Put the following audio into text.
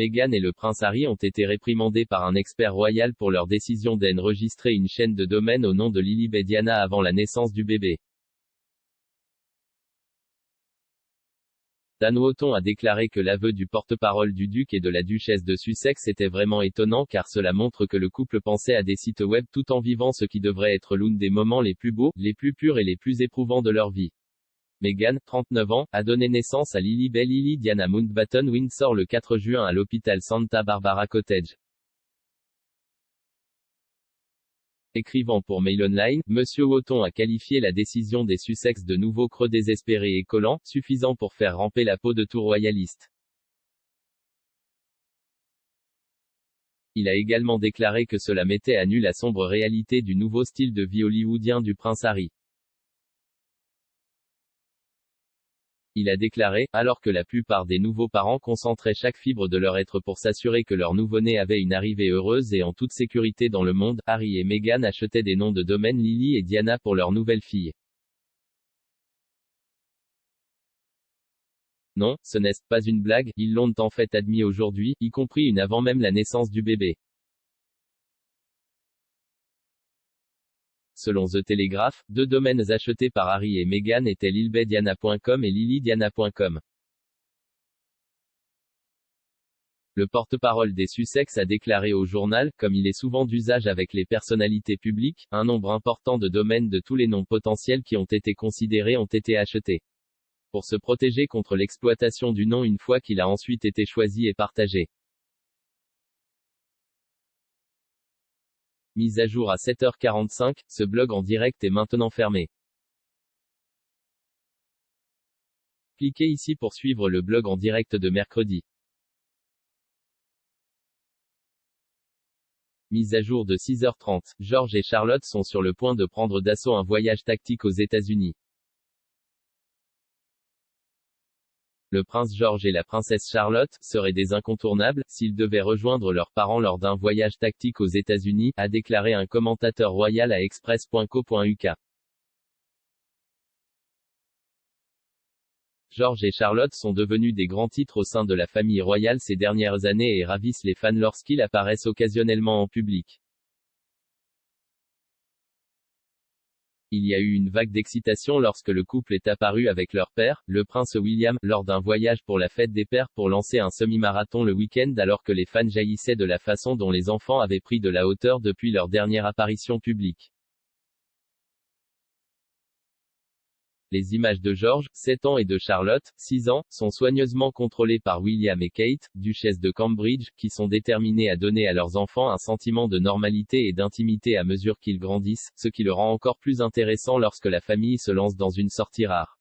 Meghan et le prince Harry ont été réprimandés par un expert royal pour leur décision d'enregistrer une chaîne de domaine au nom de Lilibet Diana avant la naissance du bébé. Dan Wootton a déclaré que l'aveu du porte-parole du duc et de la duchesse de Sussex était vraiment étonnant car cela montre que le couple pensait à des sites web tout en vivant ce qui devrait être l'un des moments les plus beaux, les plus purs et les plus éprouvants de leur vie. Meghan, 39 ans, a donné naissance à Lilibet Lily Diana Mountbatten Windsor le 4 juin à l'hôpital Santa Barbara Cottage. Écrivant pour Mail Online, Monsieur Wootton a qualifié la décision des Sussex de nouveau creux désespéré et collant, suffisant pour faire ramper la peau de tout royaliste. Il a également déclaré que cela mettait à nu la sombre réalité du nouveau style de vie hollywoodien du prince Harry. Il a déclaré, alors que la plupart des nouveaux parents concentraient chaque fibre de leur être pour s'assurer que leur nouveau-né avait une arrivée heureuse et en toute sécurité dans le monde, Harry et Meghan achetaient des noms de domaine Lily et Diana pour leur nouvelle fille. Non, ce n'est pas une blague, ils l'ont en fait admis aujourd'hui, y compris une avant même la naissance du bébé. Selon The Telegraph, deux domaines achetés par Harry et Meghan étaient lilibetdiana.com et lilydiana.com. Le porte-parole des Sussex a déclaré au journal, comme il est souvent d'usage avec les personnalités publiques, un nombre important de domaines de tous les noms potentiels qui ont été considérés ont été achetés. Pour se protéger contre l'exploitation du nom une fois qu'il a ensuite été choisi et partagé. Mise à jour à 7h45, ce blog en direct est maintenant fermé. Cliquez ici pour suivre le blog en direct de mercredi. Mise à jour de 6h30, George et Charlotte sont sur le point de prendre d'assaut un voyage tactique aux États-Unis. Le prince George et la princesse Charlotte seraient des incontournables s'ils devaient rejoindre leurs parents lors d'un voyage tactique aux États-Unis, a déclaré un commentateur royal à express.co.uk. George et Charlotte sont devenus des grands titres au sein de la famille royale ces dernières années et ravissent les fans lorsqu'ils apparaissent occasionnellement en public. Il y a eu une vague d'excitation lorsque le couple est apparu avec leur père, le prince William, lors d'un voyage pour la fête des pères pour lancer un semi-marathon le week-end alors que les fans jaillissaient de la façon dont les enfants avaient pris de la hauteur depuis leur dernière apparition publique. Les images de George, 7 ans et de Charlotte, 6 ans, sont soigneusement contrôlées par William et Kate, duchesse de Cambridge, qui sont déterminés à donner à leurs enfants un sentiment de normalité et d'intimité à mesure qu'ils grandissent, ce qui le rend encore plus intéressant lorsque la famille se lance dans une sortie rare.